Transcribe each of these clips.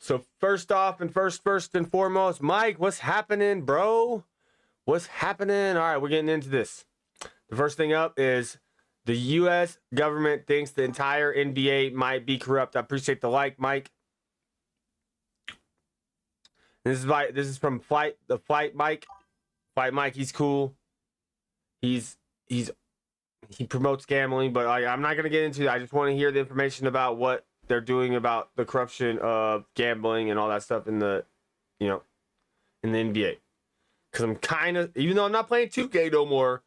So first and foremost, Mike, what's happening, bro? What's happening? All right, we're getting into this. The first thing up is the U.S. government thinks the entire NBA might be corrupt. I appreciate the like, Mike. This is from Fight Mike. Fight Mike, he's cool. He promotes gambling, but I'm not gonna get into it. I just want to hear the information about what they're doing about the corruption of gambling and all that stuff in the NBA. Because I'm kind of, even though I'm not playing 2K no more,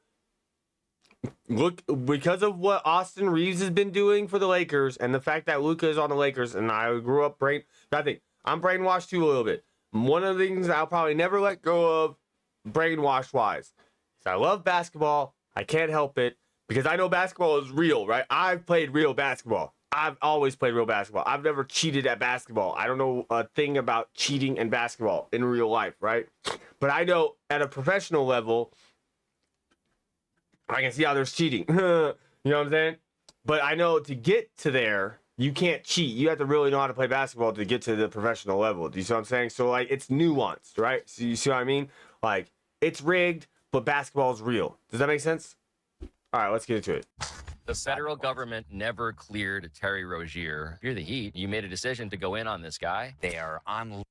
look, because of what Austin Reeves has been doing for the Lakers and the fact that Luka is on the Lakers, and I grew up I think I'm brainwashed too a little bit. One of the things I'll probably never let go of, brainwash wise, is I love basketball. I can't help it because I know basketball is real, right? I've played real basketball. I've always played real basketball. I've never cheated at basketball. I don't know a thing about cheating in basketball in real life, right? But I know at a professional level, I can see how there's cheating. You know what I'm saying? But I know to get to there, you can't cheat. You have to really know how to play basketball to get to the professional level. Do you see what I'm saying? So, like, it's nuanced, right? So you see what I mean? Like, it's rigged, but basketball is real. Does that make sense? All right, let's get into it. The federal government never cleared Terry Rozier. You're the Heat. You made a decision to go in on this guy. They are on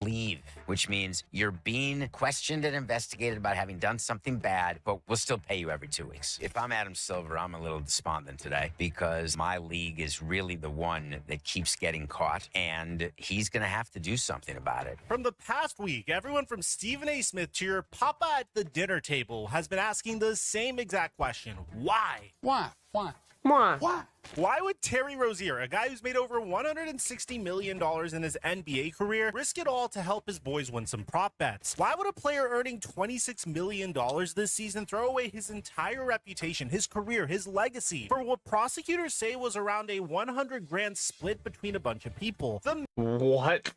leave, which means you're being questioned and investigated about having done something bad, but we'll still pay you every 2 weeks. If I'm Adam Silver, I'm a little despondent today because my league is really the one that keeps getting caught, and he's going to have to do something about it. From the past week, everyone from Stephen A. Smith to your papa at the dinner table has been asking the same exact question. Why? Why? Why would Terry Rozier, a guy who's made over $160 million in his NBA career, risk it all to help his boys win some prop bets? Why would a player earning $26 million this season throw away his entire reputation, his career, his legacy, for what prosecutors say was around a 100 grand split between a bunch of people? What?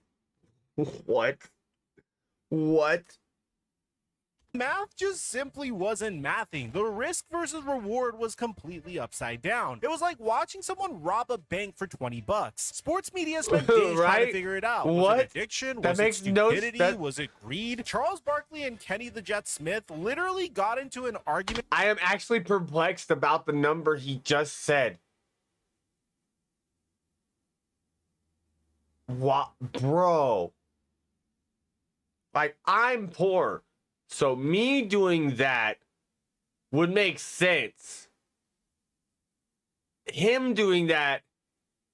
Math just simply wasn't mathing. The risk versus reward was completely upside down. It was like watching someone rob a bank for 20 bucks. Sports media spent days trying to figure it out. What? Was it addiction? That Was makes it stupidity? no sense. Was it greed? Charles Barkley and Kenny the Jet Smith literally got into an argument. I am actually perplexed about the number he just said. What, bro? Like, I'm poor. So me doing that would make sense. Him doing that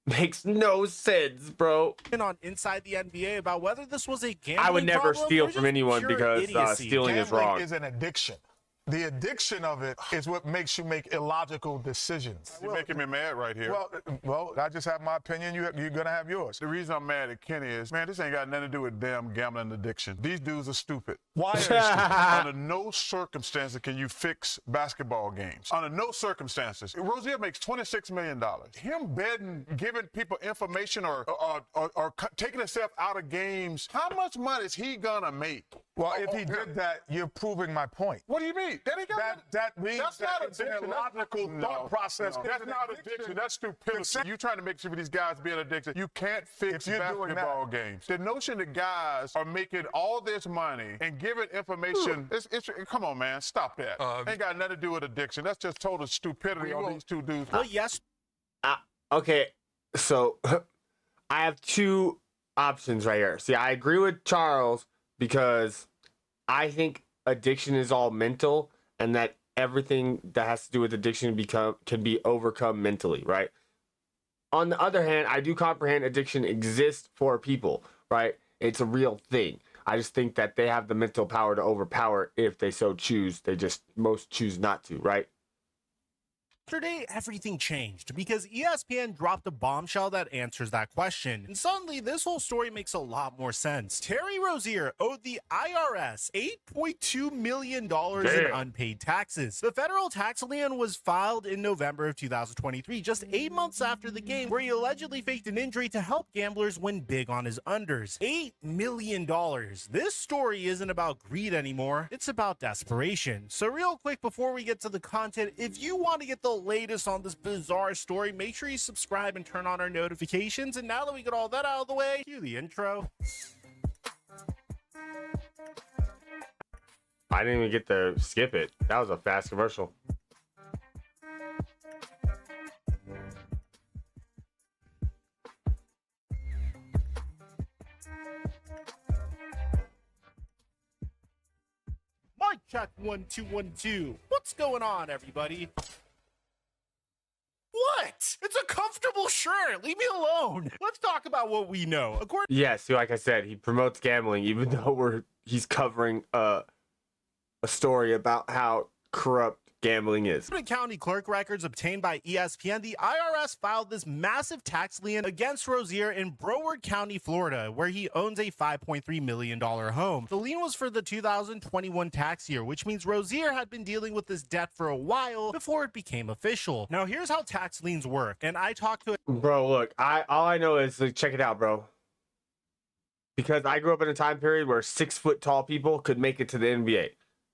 makes no sense, bro. On Inside the NBA about whether this was a gambling I would never problem steal or from just anyone pure because idiocy. stealing is wrong. Gambling is an addiction. The addiction of it is what makes you make illogical decisions. You're making me mad right here. Well, I just have my opinion. You're going to have yours. The reason I'm mad at Kenny is, man, this ain't got nothing to do with damn gambling addiction. These dudes are stupid. Why are they stupid? Under no circumstances can you fix basketball games. Under no circumstances. Rozier makes $26 million. Him betting, giving people information or taking himself out of games, how much money is he going to make? Well, if he did that, you're proving my point. What do you mean? That means That's that not it's an addiction. illogical thought process. That's not addiction. That's stupidity. You trying to make sure these guys being addicted. You can't fix If you're doing basketball games. The notion that guys are making all this money and giving information, come on, man, stop that. Ain't got nothing to do with addiction. That's just total stupidity on these two dudes. Well, yes. Okay, so I have two options right here. See, I agree with Charles because I think addiction is all mental and that everything that has to do with addiction can be overcome mentally, right? On the other hand, I do comprehend addiction exists for people, right? It's a real thing. I just think that they have the mental power to overpower if they so choose. They just most choose not to, right? Yesterday, everything changed because ESPN dropped a bombshell that answers that question. And suddenly, this whole story makes a lot more sense. Terry Rozier owed the IRS $8.2 million in unpaid taxes. The federal tax lien was filed in November of 2023, just 8 months after the game, where he allegedly faked an injury to help gamblers win big on his unders. $8 million. This story isn't about greed anymore. It's about desperation. So real quick, before we get to the content, if you want to get the latest on this bizarre story, make sure you subscribe and turn on our notifications. And now that we got all that out of the way, cue the intro. I didn't even get to skip it. That was a fast commercial. Mic check 1 2 1 2. What's going on, everybody? What? It's a comfortable shirt. Leave me alone. Let's talk about what we know. According Yes, like I said, he promotes gambling, even though he's covering a story about how corrupt gambling is. to county clerk records obtained by ESPN, the IRS filed this massive tax lien against Rozier in Broward County, Florida, where he owns a $5.3 million home. The lien was for the 2021 tax year, which means Rozier had been dealing with this debt for a while before it became official. Now, here's how tax liens work, and I talked to Bro, look, all I know is, like, check it out, bro. Because I grew up in a time period where 6 foot tall people could make it to the NBA.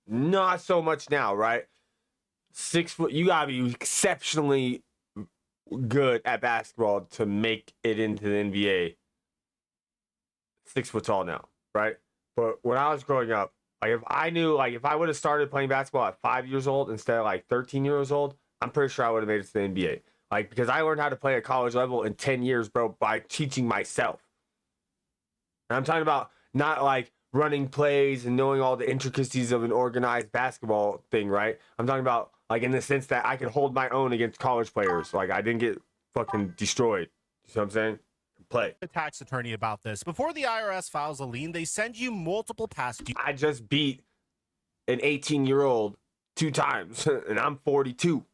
Not so much now, right? 6 foot, you gotta be exceptionally good at basketball to make it into the NBA. 6 foot tall now, right? But when I was growing up, like, if I would have started playing basketball at 5 years old instead of like 13 years old, I'm pretty sure I would have made it to the NBA. Like, because I learned how to play at college level in 10 years, bro, by teaching myself. And I'm talking about not like running plays and knowing all the intricacies of an organized basketball thing, right? I'm talking about like in the sense that I could hold my own against college players. Like, I didn't get fucking destroyed. You see what I'm saying? Play. a tax attorney about this. Before the IRS files a lien, they send you multiple past due I just beat an 18-year-old 2 times, and I'm 42.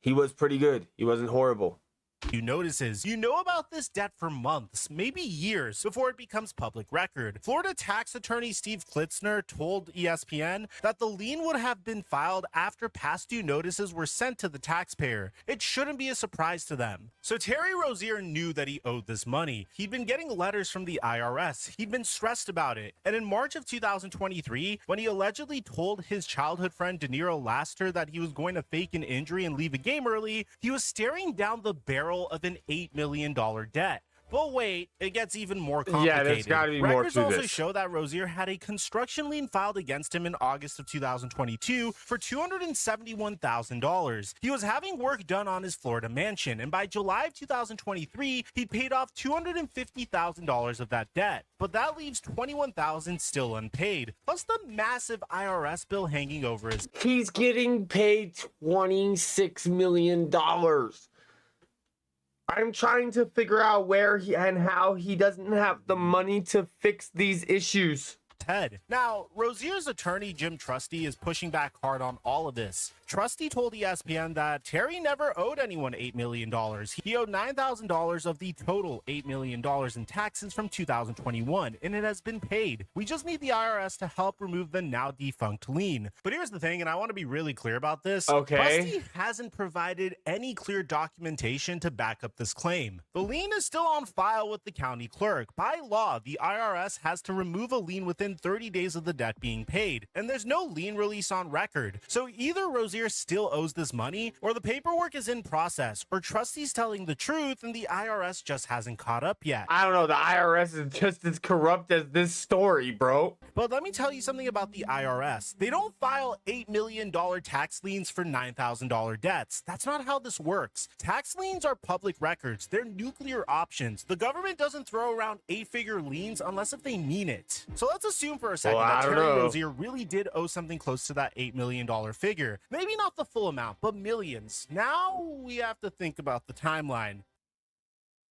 He was pretty good. He wasn't horrible. notices. You know about this debt for months, maybe years, before it becomes public record. Florida tax attorney Steve Klitzner told ESPN that the lien would have been filed after past due notices were sent to the taxpayer. It shouldn't be a surprise to them. So Terry Rozier knew that he owed this money. He'd been getting letters from the IRS. He'd been stressed about it. And in March of 2023, when he allegedly told his childhood friend De Niro Laster that he was going to fake an injury and leave a game early, he was staring down the barrel of an $8 million debt. But wait, it gets even more complicated. Yeah, there's got to be more Records to also this. show that Rozier had a construction lien filed against him in August of 2022 for $271,000. He was having work done on his Florida mansion, and by July of 2023, he paid off $250,000 of that debt. But that leaves $21,000 still unpaid, plus the massive IRS bill hanging over his He's getting paid $26 million. I'm trying to figure out where he and how he doesn't have the money to fix these issues. head. Now, Rozier's attorney, Jim Trusty, is pushing back hard on all of this. Trusty told ESPN that Terry never owed anyone $8 million. He owed $9,000 of the total $8 million in taxes from 2021, and it has been paid. We just need the IRS to help remove the now defunct lien. But here's the thing, and I want to be really clear about this. Okay. Trusty hasn't provided any clear documentation to back up this claim. The lien is still on file with the county clerk. By law, the IRS has to remove a lien within 30 days of the debt being paid, and there's no lien release on record. So either Rozier still owes this money, or the paperwork is in process, or Trusty's telling the truth and the IRS just hasn't caught up yet. I don't know. The IRS is just as corrupt as this story, bro. But let me tell you something about the IRS. They don't file $8 million tax liens for $9,000 debts. That's not how this works. Tax liens are public records. They're nuclear options. The government doesn't throw around 8-figure liens unless if they mean it. So let's assume for a second Well, I that don't Terry know. Rozier really did owe something close to that $8 million figure. Maybe not the full amount, but millions. Now we have to think about the timeline.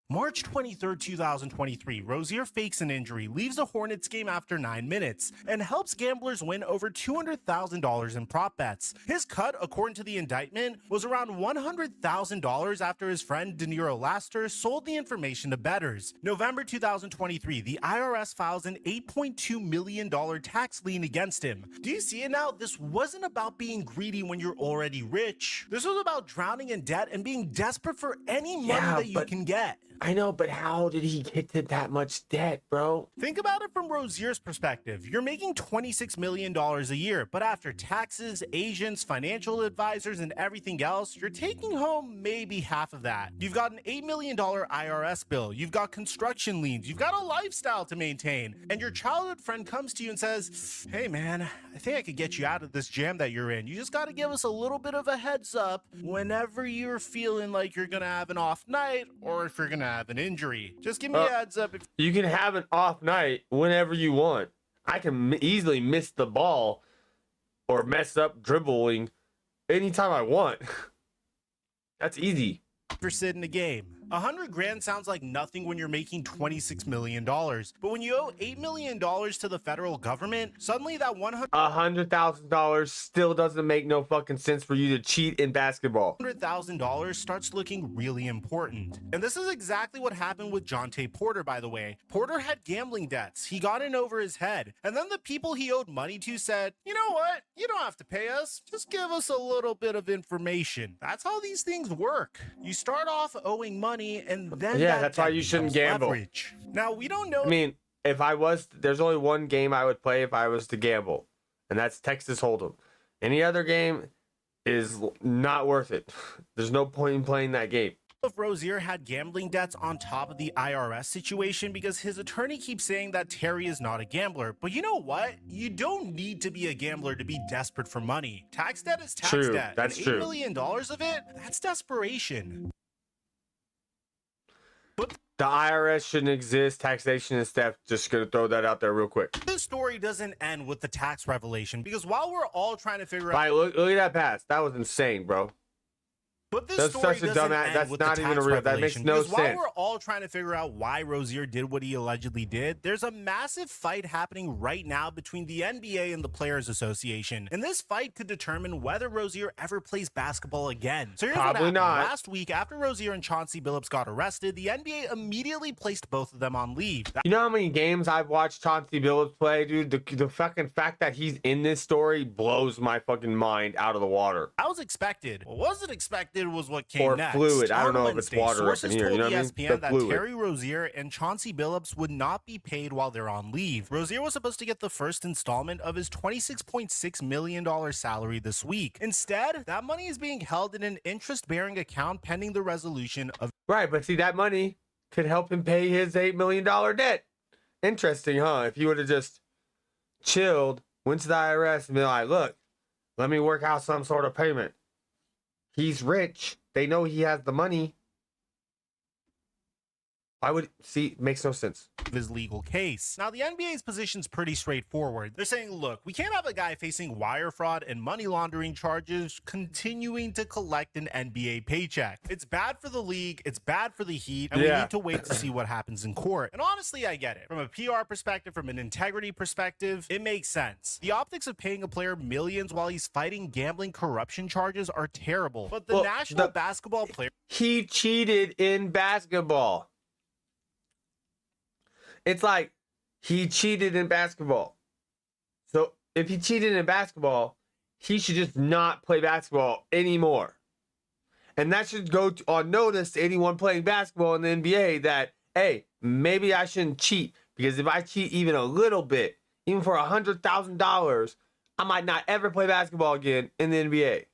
March 23rd, 2023, Rozier fakes an injury, leaves a Hornets game after 9 minutes, and helps gamblers win over $200,000 in prop bets. His cut, according to the indictment, was around $100,000 after his friend De Niro Laster sold the information to bettors. November 2023, the IRS files an $8.2 million tax lien against him. Do you see it now? This wasn't about being greedy when you're already rich. This was about drowning in debt and being desperate for any money Yeah, that you but- can get. I know, but how did he get to that much debt, bro? Think about it from Rozier's perspective. You're making $26 million a year, but after taxes, agents, financial advisors, and everything else, you're taking home maybe half of that. You've got an $8 million IRS bill, you've got construction liens, you've got a lifestyle to maintain, and your childhood friend comes to you and says, hey man, I think I could get you out of this jam that you're in. You just gotta give us a little bit of a heads up whenever you're feeling like you're gonna have an off night or if you're gonna have an injury. Just give me a heads up. You can have an off night whenever you want. I can easily miss the ball or mess up dribbling anytime I want. That's easy. Sit in a game. 100 grand sounds like nothing when you're making $26 million. But when you owe $8 million to the federal government, suddenly that $100,000 still doesn't make no fucking sense for you to cheat in basketball. $100,000 starts looking really important. And this is exactly what happened with Jonte Porter, by the way. Porter had gambling debts. He got in over his head. And then the people he owed money to said, you know what? You don't have to pay us. Just give us a little bit of information. That's how these things work. You start off owing money and then that's why you shouldn't gamble. Leverage. Now, we don't know. I mean, there's only one game I would play if I was to gamble, and that's Texas Hold'em. Any other game is not worth it. There's no point in playing that game. If Rozier had gambling debts on top of the IRS situation because his attorney keeps saying that Terry is not a gambler. But you know what? You don't need to be a gambler to be desperate for money. Tax debt is tax debt. That's and true. $8 million of it, that's desperation. The IRS shouldn't exist. Taxation is theft. Just gonna throw that out there real quick. This story doesn't end with the tax revelation because while we're all trying to figure out, Right, look at that pass. That was insane, bro. but this That's story such a doesn't dumb end that's with not the even tax a real. That makes revelation, no because while sense. we're all trying to figure out why Rozier did what he allegedly did, there's a massive fight happening right now between the NBA and the Players Association, and this fight could determine whether Rozier ever plays basketball again. So here's what Probably happened. not. Last week, after Rozier and Chauncey Billups got arrested, the NBA immediately placed both of them on leave. You know how many games I've watched Chauncey Billups play, dude? The fucking fact that he's in this story blows my fucking mind out of the water. That was expected. What wasn't expected was what came Or next. fluid. I don't On know if it's Wednesday, water up in sources here, told you know what I mean? ESPN The that fluid. Terry Rozier and Chauncey Billups would not be paid while they're on leave. Rozier was supposed to get the first installment of his $26.6 million salary this week. Instead, that money is being held in an interest-bearing account pending the resolution of Right, but see, that money could help him pay his $8 million debt. Interesting, huh? If he would have just chilled, went to the IRS and been like, look, let me work out some sort of payment. He's rich. They know he has the money. Makes no sense. his legal case. Now, the NBA's position's pretty straightforward. They're saying, look, we can't have a guy facing wire fraud and money laundering charges continuing to collect an NBA paycheck. It's bad for the league, it's bad for the Heat, and we need to wait to see what happens in court. And honestly, I get it. From a PR perspective, from an integrity perspective, it makes sense. The optics of paying a player millions while he's fighting gambling corruption charges are terrible. But the national basketball player... He cheated in basketball. It's like he cheated in basketball. So if he cheated in basketball, he should just not play basketball anymore. And that should go on notice to anyone playing basketball in the NBA that, hey, maybe I shouldn't cheat. Because if I cheat even a little bit, even for $100,000, I might not ever play basketball again in the NBA.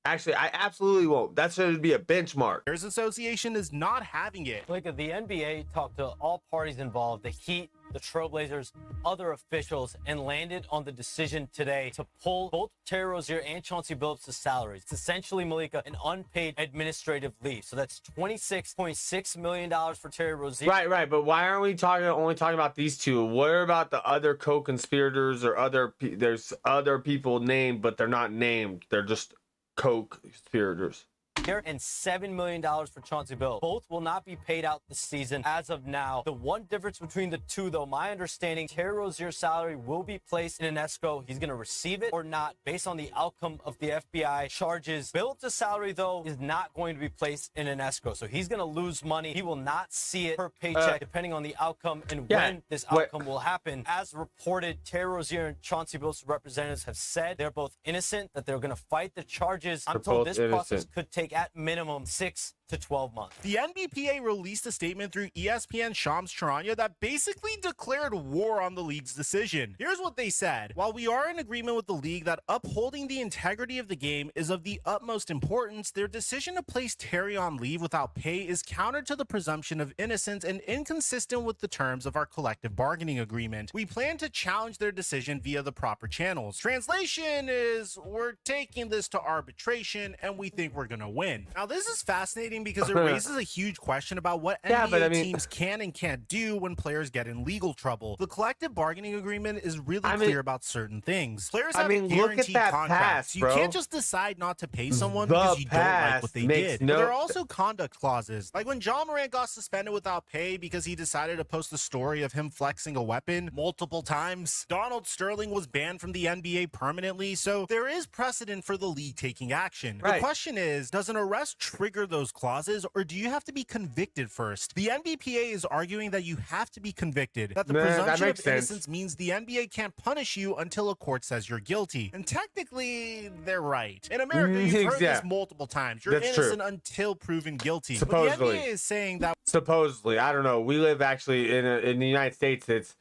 Actually, I absolutely won't. That should be a benchmark. Players Association is not having it. Like the NBA talked to all parties involved, the Heat, the Trailblazers, other officials, and landed on the decision today to pull both Terry Rozier and Chauncey Billups' salaries. It's essentially, Malika, an unpaid administrative leave. So that's $26.6 million for Terry Rozier. Right. But why aren't we only talking about these two? What about the other co-conspirators or there's other people named, but they're not named. They're just co-conspirators. And $7 million for Chauncey Billups. Both will not be paid out this season as of now. The one difference between the two, though, my understanding, Terry Rozier's salary will be placed in an escrow. He's going to receive it or not based on the outcome of the FBI charges. Billups' salary, though, is not going to be placed in an escrow. So he's going to lose money. He will not see it per paycheck depending on the outcome and when this outcome will happen. As reported, Terry Rozier and Chauncey Billups' representatives have said they're both innocent, that they're going to fight the charges. I'm told this process could take at minimum 6 to 12 months. The NBPA released a statement through ESPN Shams Charania that basically declared war on the league's decision. Here's what they said. While we are in agreement with the league that upholding the integrity of the game is of the utmost importance, their decision to place Terry on leave without pay is counter to the presumption of innocence and inconsistent with the terms of our collective bargaining agreement. We plan to challenge their decision via the proper channels. Translation is, we're taking this to arbitration and we think we're gonna win. Now this is fascinating because it raises a huge question about what NBA teams can and can't do when players get in legal trouble. The collective bargaining agreement is really clear about certain things. Players have guaranteed contracts. You can't just decide not to pay someone because you don't like what they did. But there are also conduct clauses. Like when John Morant got suspended without pay because he decided to post a story of him flexing a weapon multiple times. Donald Sterling was banned from the NBA permanently, so there is precedent for the league taking action. The question is, does an arrest trigger those clauses, or do you have to be convicted first? The NBPA is arguing that you have to be convicted, that the presumption of innocence means the NBA can't punish you until a court says you're guilty. And technically, they're right. In America, you've heard this multiple times. You're innocent until proven guilty. Supposedly. But the NBA is saying that Supposedly. I don't know. We live actually in the United States. It's,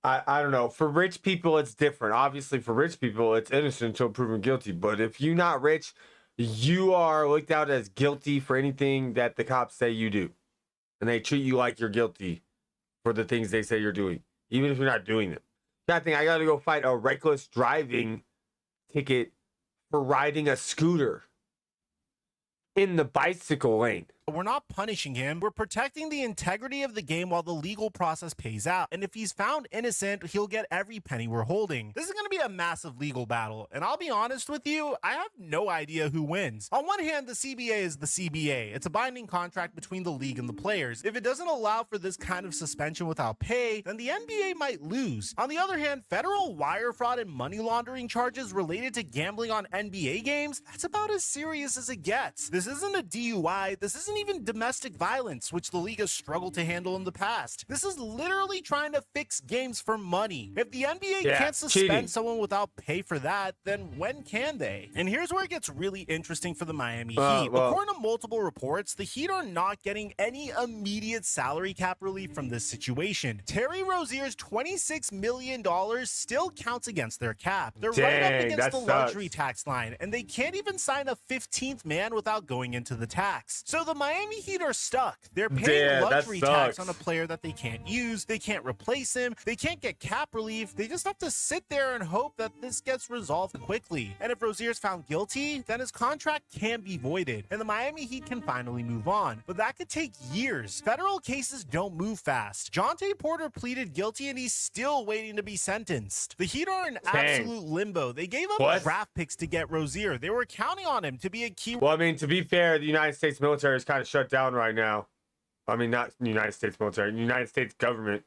I don't know. For rich people, it's different. Obviously, for rich people, it's innocent until proven guilty. But if you're not rich, you are looked out as guilty for anything that the cops say you do. And they treat you like you're guilty for the things they say you're doing, even if you're not doing them. That thing, I got to go fight a reckless driving ticket for riding a scooter in the bicycle lane. we're not punishing him. We're protecting the integrity of the game while the legal process pays out. And if he's found innocent, he'll get every penny we're holding. This is going to be a massive legal battle. And I'll be honest with you, I have no idea who wins. On one hand, the CBA is the CBA. It's a binding contract between the league and the players. If it doesn't allow for this kind of suspension without pay, then the NBA might lose. On the other hand, federal wire fraud and money laundering charges related to gambling on NBA games, that's about as serious as it gets. This isn't a DUI. This isn't even domestic violence, which the league has struggled to handle in the past. This is literally trying to fix games for money. If the NBA can't suspend someone without pay for that, then when can they? And here's where it gets really interesting for the Miami Heat. According to multiple reports, the Heat are not getting any immediate salary cap relief from this situation. Terry Rozier's $26 million still counts against their cap. They're right up against the luxury tax line, and they can't even sign a 15th man without going into the tax. So the Miami Heat are stuck. They're paying luxury tax on a player that they can't use. They can't replace him. They can't get cap relief. They just have to sit there and hope that this gets resolved quickly. And if Rozier's found guilty, then his contract can be voided, and the Miami Heat can finally move on. But that could take years. Federal cases don't move fast. Jonte Porter pleaded guilty, and he's still waiting to be sentenced. The Heat are in absolute limbo. They gave up draft picks to get Rozier. They were counting on him to be a key. Well, I mean, to be fair, the United States military is kind of shut down right now. I mean, not the United States military. The United States government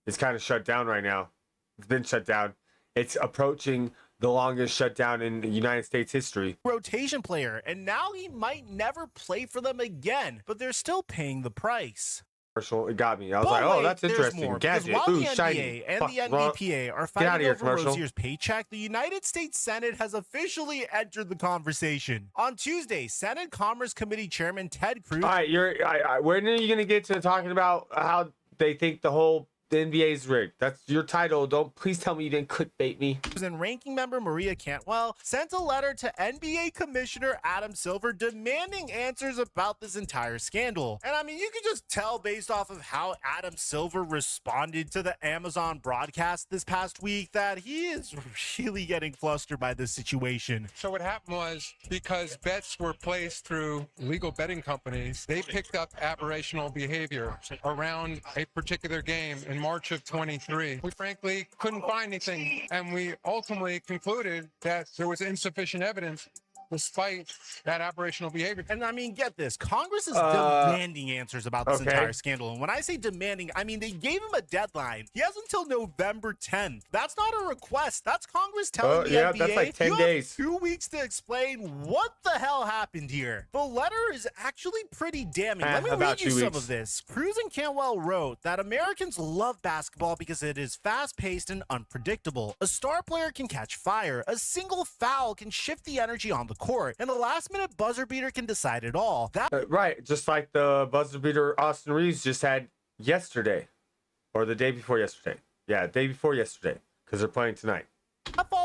is kind of shut down right now. It's been shut down. It's approaching the longest shutdown in United States history. Rotation player, and now he might never play for them again, but they're still paying the price. It got me. I was like, oh, that's interesting. Gadget. While the NBA and the NBPA are fighting over Rozier's paycheck, the United States Senate has officially entered the conversation. On Tuesday, Senate Commerce Committee Chairman Ted Cruz. All right, when are you going to get to talking about how they think the NBA is rigged? That's your title. Don't please tell me you didn't clickbait me. And ranking member Maria Cantwell sent a letter to NBA Commissioner Adam Silver demanding answers about this entire scandal. And I mean, you can just tell based off of how Adam Silver responded to the Amazon broadcast this past week that he is really getting flustered by this situation. So what happened was, because bets were placed through legal betting companies, they picked up aberrational behavior around a particular game in March of 23. We frankly couldn't find anything, and we ultimately concluded that there was insufficient evidence despite that aberrational behavior. And I mean, get this, Congress is demanding answers about this entire scandal. And when I say demanding, I mean, they gave him a deadline. He has until November 10th. That's not a request. That's Congress telling the NBA, that's like 10 days. 2 weeks to explain what the hell happened here. The letter is actually pretty damning. Let me read you some of this. Cruz and Cantwell wrote that Americans love basketball because it is fast-paced and unpredictable. A star player can catch fire. A single foul can shift the energy on the court, and a last-minute buzzer beater can decide it all. That Right, just like the buzzer beater Austin Reeves just had yesterday, or the day before yesterday. Yeah, day before yesterday, because they're playing tonight.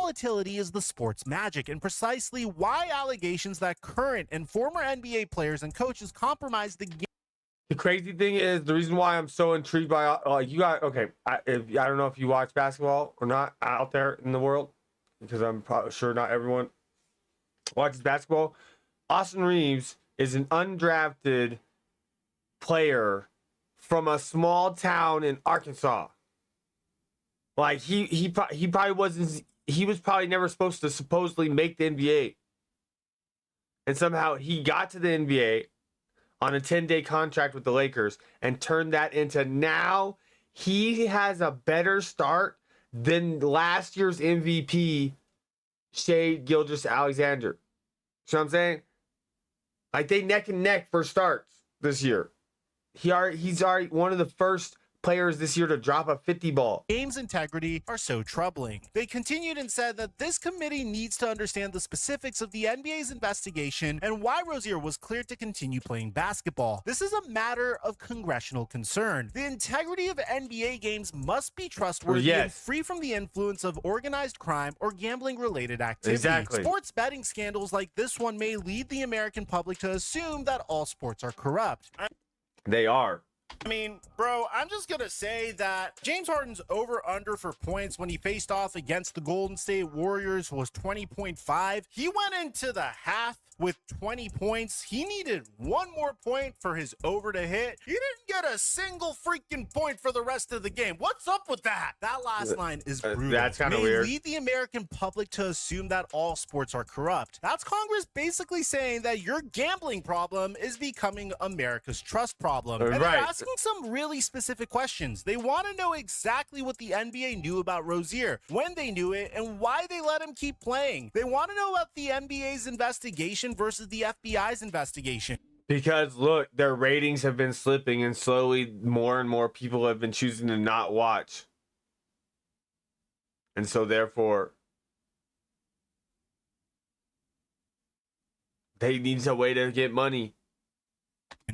volatility is the sport's magic, and precisely why allegations that current and former NBA players and coaches compromised the game. The crazy thing is, the reason why I'm so intrigued by you got okay. I don't know if you watch basketball or not out there in the world, because I'm probably sure not everyone watches basketball. Austin Reeves is an undrafted player from a small town in Arkansas. Like he probably wasn't. He was probably never supposed to supposedly make the NBA, and somehow he got to the NBA on a 10-day contract with the Lakers and turned that into, now he has a better start than last year's MVP, Shai Gilgeous-Alexander. See what I'm saying? Like, they neck and neck for starts this year. He's already one of the first players this year to drop a 50 ball. Game's integrity are so troubling. They continued and said that this committee needs to understand the specifics of the NBA's investigation and why Rozier was cleared to continue playing basketball. This is a matter of congressional concern. The integrity of NBA games must be trustworthy and free from the influence of organized crime or gambling-related activity. Exactly. Sports betting scandals like this one may lead the American public to assume that all sports are corrupt. They are. I mean, bro, I'm just going to say that James Harden's over-under for points when he faced off against the Golden State Warriors was 20.5. He went into the half with 20 points. He needed one more point for his over to hit. He didn't get a single freaking point for the rest of the game. What's up with that? That last line is brutal. That's kind of weird. Lead the American public to assume that all sports are corrupt. That's Congress basically saying that your gambling problem is becoming America's trust problem. And they're asking some really specific questions. They want to know exactly what the NBA knew about Rozier, when they knew it, and why they let him keep playing. They want to know about the NBA's investigation versus the FBI's investigation. Because look, their ratings have been slipping, and slowly more and more people have been choosing to not watch. And so therefore, they need a way to get money.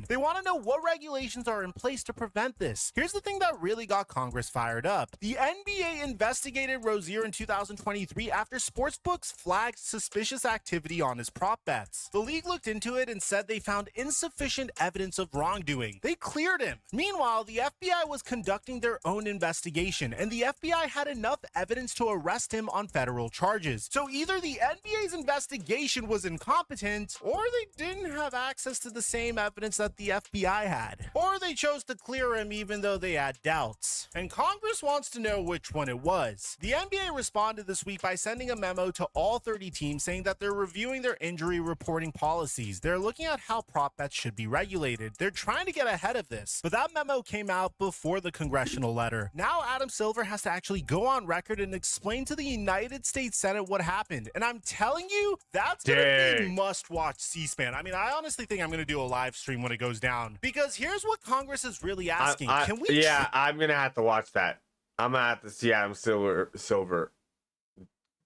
They want to know what regulations are in place to prevent this. Here's the thing that really got Congress fired up. The NBA investigated Rozier in 2023 after sportsbooks flagged suspicious activity on his prop bets. The league looked into it and said they found insufficient evidence of wrongdoing. They cleared him. Meanwhile, the FBI was conducting their own investigation, and the FBI had enough evidence to arrest him on federal charges. So either the NBA's investigation was incompetent, or they didn't have access to the same evidence that the FBI had, or they chose to clear him even though they had doubts. And Congress wants to know which one it was. The NBA responded this week by sending a memo to all 30 teams saying that they're reviewing their injury reporting policies. They're looking at how prop bets should be regulated. They're trying to get ahead of this, but that memo came out before the congressional letter. Now Adam Silver has to actually go on record and explain to the United States Senate what happened. And I'm telling you, that's gonna be must-watch C-SPAN. I mean, I honestly think I'm gonna do a live stream when it goes down, because here's what Congress is really asking. Can we? Yeah, I'm gonna have to watch that. I'm gonna have to see Adam Silver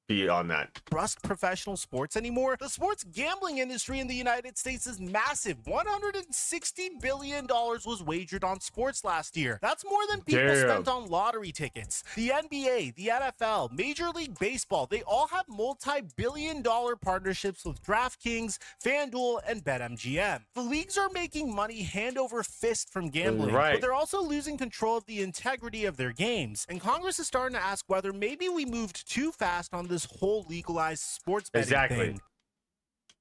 be on that. Trust professional sports anymore? The sports gambling industry in the United States is massive. $160 billion was wagered on sports last year. That's more than people spent on lottery tickets. The NBA, the NFL, Major League Baseball, they all have multi-billion-dollar partnerships with DraftKings, FanDuel, and BetMGM. The leagues are making money hand over fist from gambling, but they're also losing control of the integrity of their games. And Congress is starting to ask whether maybe we moved too fast on this whole legalized sports betting thing.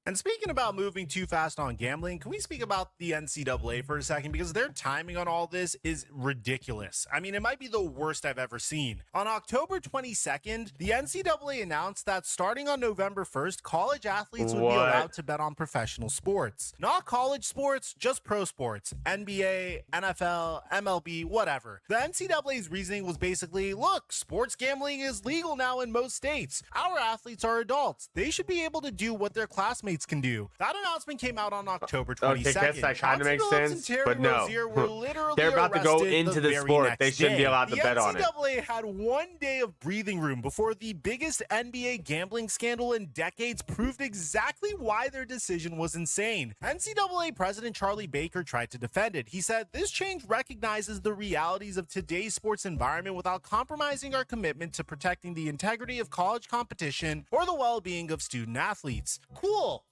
And speaking about moving too fast on gambling, can we speak about the NCAA for a second? Because their timing on all this is ridiculous. I mean, it might be the worst I've ever seen. On October 22nd, the NCAA announced that starting on November 1st, college athletes would be allowed to bet on professional sports. Not college sports, just pro sports. NBA, NFL, MLB, whatever. The NCAA's reasoning was basically, look, sports gambling is legal now in most states. Our athletes are adults. They should be able to do what their classmates teammates can do. That announcement came out on October 22nd. Okay, guess that kind of Chauncey makes Billups sense, and Terry but no. Rozier were literally They're about to go arrested into the very sport. next They shouldn't be day. allowed to bet on it. The NCAA had 1 day of breathing room before the biggest NBA gambling scandal in decades proved exactly why their decision was insane. NCAA President Charlie Baker tried to defend it. He said, "This change recognizes the realities of today's sports environment without compromising our commitment to protecting the integrity of college competition or the well-being of student athletes." Cool.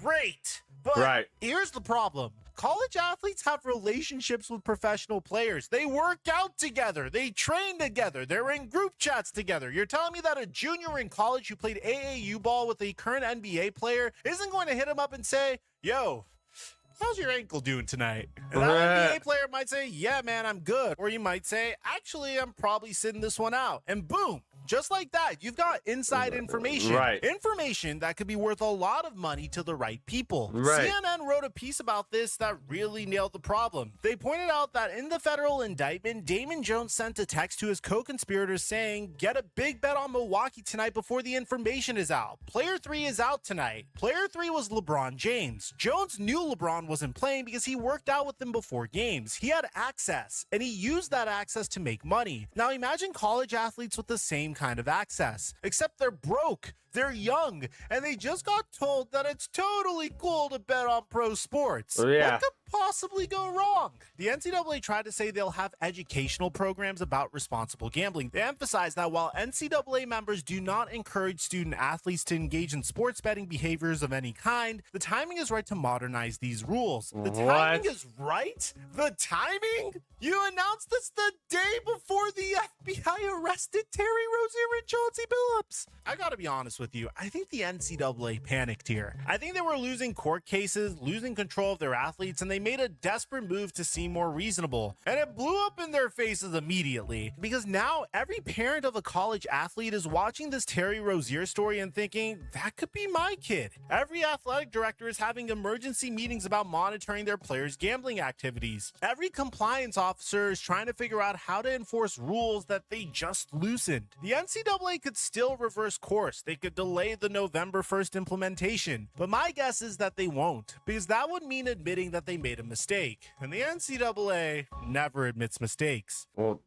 Great. But Right. here's the problem. College athletes have relationships with professional players. They work out together. They train together. They're in group chats together. You're telling me that a junior in college who played AAU ball with a current NBA player isn't going to hit him up and say, "Yo, how's your ankle doing tonight?" And that NBA player might say, "Yeah, man, I'm good." Or you might say, "Actually, I'm probably sitting this one out." And boom. Just like that, you've got inside information. Right. Information that could be worth a lot of money to the right people. Right. CNN wrote a piece about this that really nailed the problem. They pointed out that in the federal indictment, Damon Jones sent a text to his co-conspirators saying, "Get a big bet on Milwaukee tonight before the information is out. Player 3 is out tonight." Player 3 was LeBron James. Jones knew LeBron wasn't playing because he worked out with him before games. He had access, and he used that access to make money. Now imagine college athletes with the same kind of access, except they're broke, they're young, and they just got told that it's totally cool to bet on pro sports. Yeah. What could possibly go wrong? The NCAA tried to say they'll have educational programs about responsible gambling. They emphasize that while NCAA members do not encourage student athletes to engage in sports betting behaviors of any kind, the timing is right to modernize these rules. The timing is right? The timing? You announced this the day before the FBI arrested Terry Rozier and Chauncey Billups. I gotta be honest with you, I think the NCAA panicked here. I think they were losing court cases, losing control of their athletes, and they made a desperate move to seem more reasonable. And it blew up in their faces immediately, because now every parent of a college athlete is watching this Terry Rozier story and thinking, that could be my kid. Every athletic director is having emergency meetings about monitoring their players' gambling activities. Every compliance officer is trying to figure out how to enforce rules that they just loosened. The NCAA could still reverse course. They could delay the November 1st implementation, but my guess is that they won't, because that would mean admitting that they made a mistake, and the NCAA never admits mistakes. Well,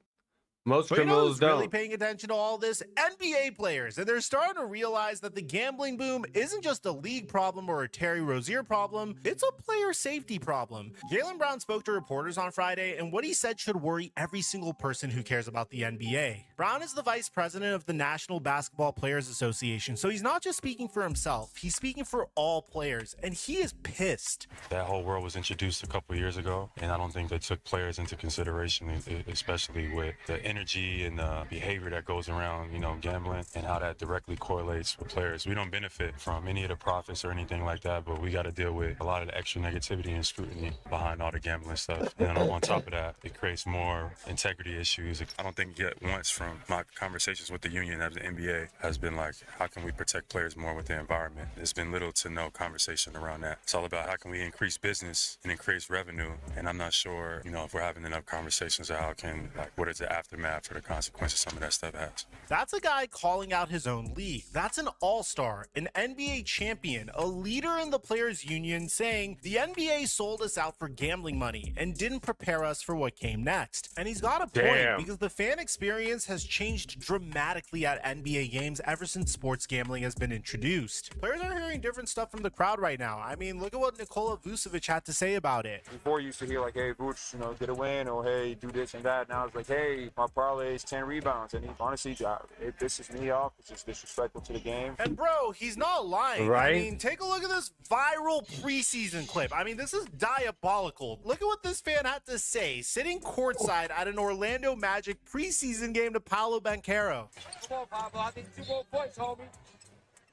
most But you know criminals who's don't. really paying attention to all this? NBA players. And they're starting to realize that the gambling boom isn't just a league problem or a Terry Rozier problem, it's a player safety problem. Jaylen Brown spoke to reporters on Friday, and what he said should worry every single person who cares about the NBA. Brown is the vice president of the National Basketball Players Association, so he's not just speaking for himself, he's speaking for all players, and he is pissed. That whole world was introduced a couple years ago, and I don't think they took players into consideration, especially with the energy and the behavior that goes around, gambling and how that directly correlates with players. We don't benefit from any of the profits or anything like that, but we got to deal with a lot of the extra negativity and scrutiny behind all the gambling stuff. And on top of that, it creates more integrity issues. I don't think yet once from my conversations with the union of the NBA has been like, how can we protect players more with the environment? There's been little to no conversation around that. It's all about how can we increase business and increase revenue. And I'm not sure, if we're having enough conversations of how can, what is the aftermath or the consequences some of that stuff has. That's a guy calling out his own league. That's an all-star, an NBA champion, a leader in the players' union saying the NBA sold us out for gambling money and didn't prepare us for what came next. And he's got a point, because the fan experience has changed dramatically at NBA games ever since sports gambling has been introduced. Players are hearing different stuff from the crowd right now. I mean, look at what Nikola Vucevic had to say about it. Before you used to hear like, hey, Vuce, get a win, or hey, do this and that. Now it's like, hey, my parlay is 10 rebounds. And honestly, it pisses me off. It's just disrespectful to the game. And bro, he's not lying. Right? I mean, take a look at this viral preseason clip. I mean, this is diabolical. Look at what this fan had to say, sitting courtside at an Orlando Magic preseason game to Paolo Banchero. Come on, Pablo. I need 2 more points, homie.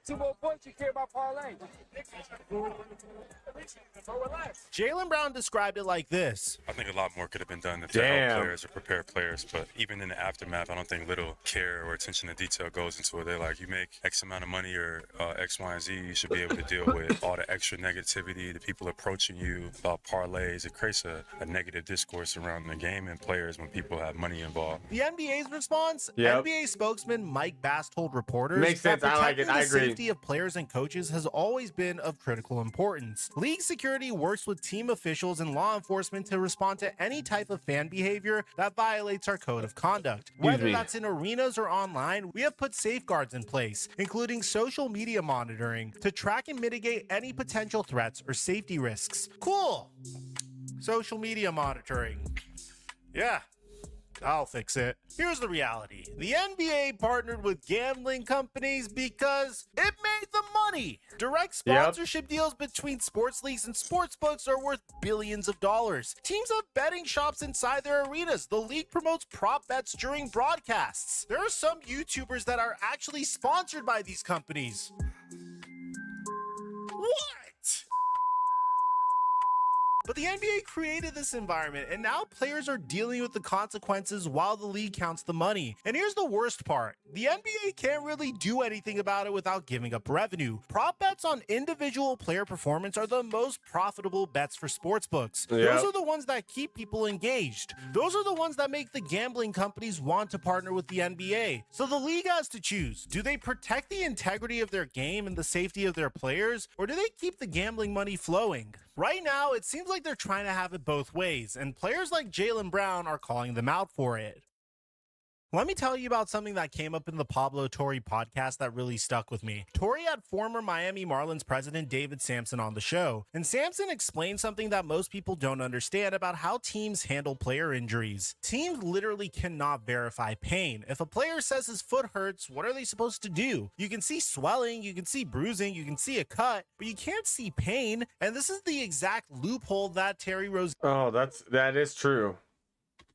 2 more points, you care about parlay. Jaylen Brown described it like this. I think a lot more could have been done to help players or prepare players, but even in the aftermath, I don't think little care or attention to detail goes into it. They're like, you make X amount of money or X, Y, and Z, you should be able to deal with all the extra negativity, the people approaching you about parlays. It creates a negative discourse around the game and players when people have money involved. The NBA's response? NBA spokesman Mike Bass told reporters Makes sense. I like it. I agree. safety of players and coaches has always been of critical importance. League security works with team officials and law enforcement to respond to any type of fan behavior that violates our code of conduct. Whether that's in arenas or online, we have put safeguards in place, including social media monitoring, to track and mitigate any potential threats or safety risks. Cool! Social media monitoring. Yeah. I'll fix it. Here's the reality. The NBA partnered with gambling companies because it made the money. Direct sponsorship deals between sports leagues and sports books are worth billions of dollars. Teams have betting shops inside their arenas. The league promotes prop bets during broadcasts. There are some YouTubers that are actually sponsored by these companies. What? But the NBA created this environment, and now players are dealing with the consequences while the league counts the money. And here's the worst part. The NBA can't really do anything about it without giving up revenue. Prop bets on individual player performance are the most profitable bets for sportsbooks. Those are the ones that keep people engaged. Those are the ones that make the gambling companies want to partner with the NBA. So the league has to choose. Do they protect the integrity of their game and the safety of their players, or do they keep the gambling money flowing? Right now, it seems like they're trying to have it both ways, and players like Jaylen Brown are calling them out for it. Let me tell you about something that came up in the Pablo Torre podcast that really stuck with me. Torre had former Miami Marlins president David Samson on the show, and Samson explained something that most people don't understand about how teams handle player injuries. Teams literally cannot verify pain. If a player says his foot hurts, what are they supposed to do? You can see swelling, you can see bruising, you can see a cut, but you can't see pain, and this is the exact loophole that Terry Rozier that is true.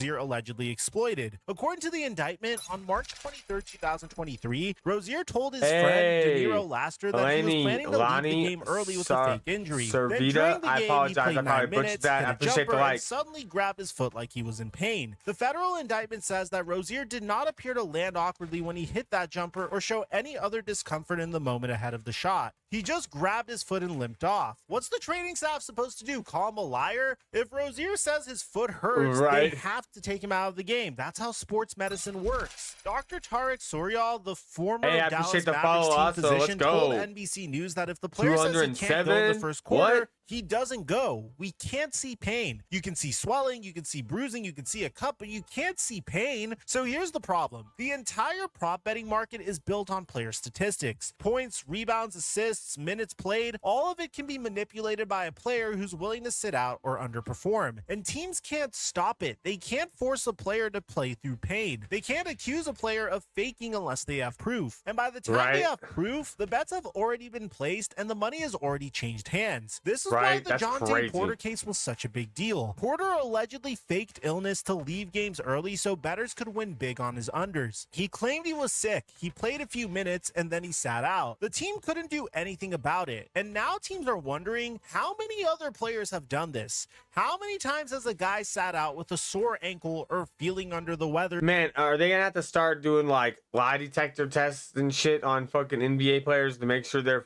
allegedly exploited. According to the indictment, on March 23, 2023, Rozier told his friend DeNiro Laster that he was planning to leave the game early with a fake injury. Then during the game, he played 9 minutes, hit a jumper, and suddenly grabbed his foot like he was in pain. The federal indictment says that Rozier did not appear to land awkwardly when he hit that jumper or show any other discomfort in the moment ahead of the shot. He just grabbed his foot and limped off. What's the training staff supposed to do? Call him a liar? If Rozier says his foot hurts, they have to take him out of the game. That's how sports medicine works. Dr. Tarek Sorial, the former Dallas Mavericks team physician, told NBC News that if the player says he can't go in the first quarter, he doesn't go. We can't see pain. You can see swelling, you can see bruising, you can see a cut, but you can't see pain. So here's the problem. The entire prop betting market is built on player statistics. Points, rebounds, assists, minutes played, all of it can be manipulated by a player who's willing to sit out or underperform. And teams can't stop it. They can't force a player to play through pain. They can't accuse a player of faking unless they have proof. And by the time they have proof, the bets have already been placed and the money has already changed hands. This is why the John Day Porter case was such a big deal. Porter allegedly faked illness to leave games early so bettors could win big on his unders. He claimed he was sick. He played a few minutes and then he sat out. The team couldn't do anything about it. And now teams are wondering how many other players have done this. How many times has a guy sat out with a sore ankle or feeling under the weather? Man, are they gonna have to start doing like lie detector tests and shit on fucking NBA players to make sure they're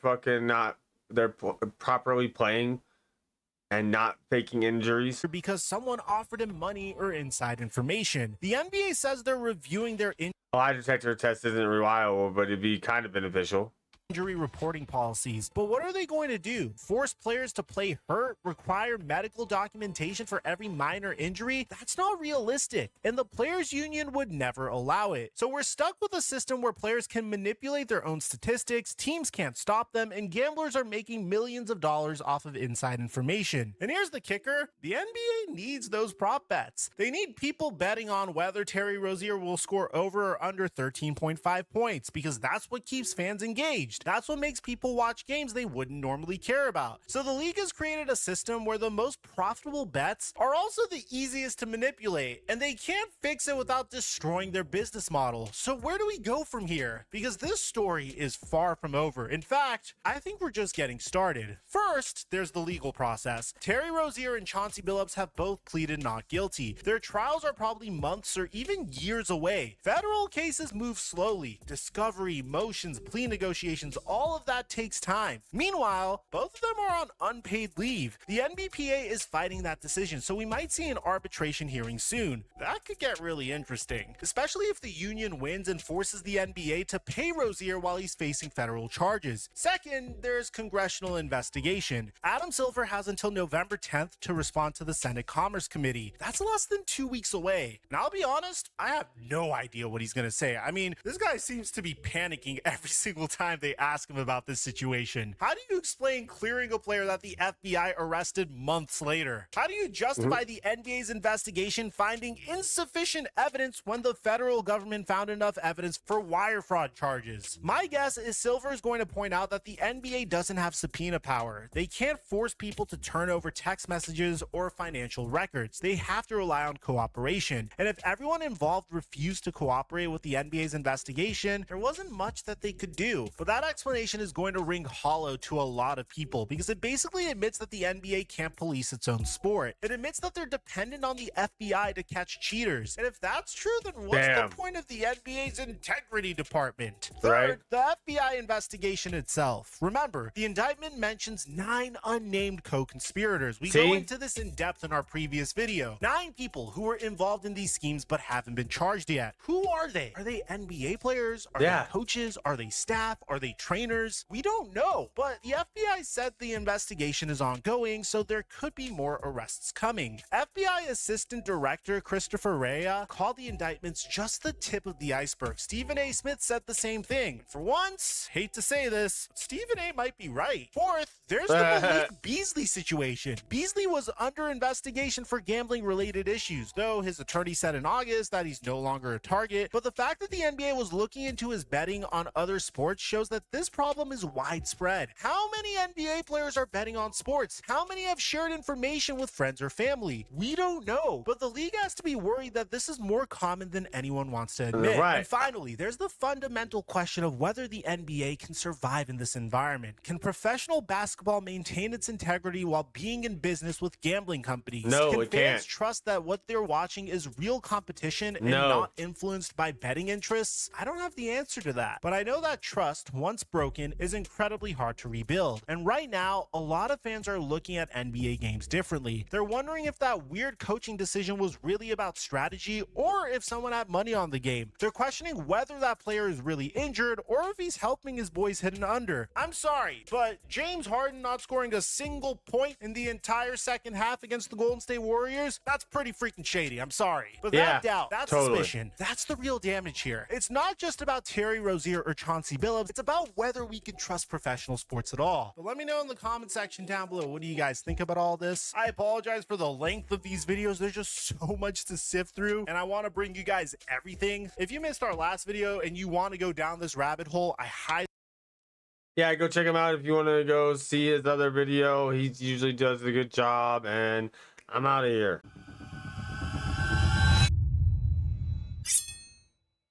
properly playing and not faking injuries? Because someone offered him money or inside information. The NBA says they're reviewing their A lie detector test isn't reliable, but it'd be kind of beneficial. Injury reporting policies. But what are they going to do? Force players to play hurt? Require medical documentation for every minor injury? That's not realistic, and the players union would never allow it. So we're stuck with a system where players can manipulate their own statistics, teams can't stop them, and gamblers are making millions of dollars off of inside information. And here's the kicker, the NBA needs those prop bets. They need people betting on whether Terry Rozier will score over or under 13.5 points, because that's what keeps fans engaged. That's what makes people watch games they wouldn't normally care about. So the league has created a system where the most profitable bets are also the easiest to manipulate, and they can't fix it without destroying their business model. So where do we go from here? Because this story is far from over. In fact, I think we're just getting started. First, there's the legal process. Terry Rozier and Chauncey Billups have both pleaded not guilty. Their trials are probably months or even years away. Federal cases move slowly. Discovery, motions, plea negotiations investigations, all of that takes time. Meanwhile, both of them are on unpaid leave. The NBPA is fighting that decision, so we might see an arbitration hearing soon. That could get really interesting, especially if the union wins and forces the NBA to pay Rozier while he's facing federal charges. Second, there's congressional investigation. Adam Silver has until November 10th to respond to the Senate Commerce Committee. That's less than 2 weeks away. And I'll be honest, I have no idea what he's gonna say. I mean, this guy seems to be panicking every single time they ask him about this situation. How do you explain clearing a player that the FBI arrested months later? How do you justify the NBA's investigation finding insufficient evidence when the federal government found enough evidence for wire fraud charges? My guess is Silver is going to point out that the NBA doesn't have subpoena power. They can't force people to turn over text messages or financial records. They have to rely on cooperation. And if everyone involved refused to cooperate with the NBA's investigation, there wasn't much that they could do. But that explanation is going to ring hollow to a lot of people because it basically admits that the NBA can't police its own sport. It admits that they're dependent on the FBI to catch cheaters. And if that's true, then what's the point of the NBA's integrity department? Third, the FBI investigation itself. Remember, the indictment mentions 9 unnamed co-conspirators. We go into this in depth in our previous video. 9 people who were involved in these schemes but haven't been charged yet. Who are they? Are they NBA players? Are they coaches? Are they staff? Are they trainers? We don't know, but the FBI said the investigation is ongoing, so there could be more arrests coming. FBI Assistant Director Christopher Rea called the indictments just the tip of the iceberg. Stephen A. Smith said the same thing. For once, hate to say this, Stephen A. might be right. Fourth, there's the Malik Beasley situation. Beasley was under investigation for gambling-related issues, though his attorney said in August that he's no longer a target. But the fact that the NBA was looking into his betting on other sports shows that this problem is widespread. How many NBA players are betting on sports? How many have shared information with friends or family? We don't know, but the league has to be worried that this is more common than anyone wants to admit. And finally, there's the fundamental question of whether the NBA can survive in this environment. Can professional basketball maintain its integrity while being in business with gambling companies? No, can it fans can't. trust that what they're watching is real competition and not influenced by betting interests? I don't have the answer to that, but I know that trust, once broken, is incredibly hard to rebuild. And right now, a lot of fans are looking at NBA games differently. They're wondering if that weird coaching decision was really about strategy or if someone had money on the game. They're questioning whether that player is really injured or if he's helping his boys hit an under. I'm sorry, but James Harden not scoring a single point in the entire second half against the Golden State Warriors, that's pretty freaking shady. I'm sorry. But that doubt, that suspicion, that's the real damage here. It's not just about Terry Rozier or Chauncey Billups. It's about whether we can trust professional sports at all. But let me know in the comment section down below, what do you guys think about all this? I apologize for the length of these videos. There's just so much to sift through, and I want to bring you guys everything. If you missed our last video and you want to go down this rabbit hole, I highly go check him out if you want to go see his other video. He usually does a good job, and I'm out of here.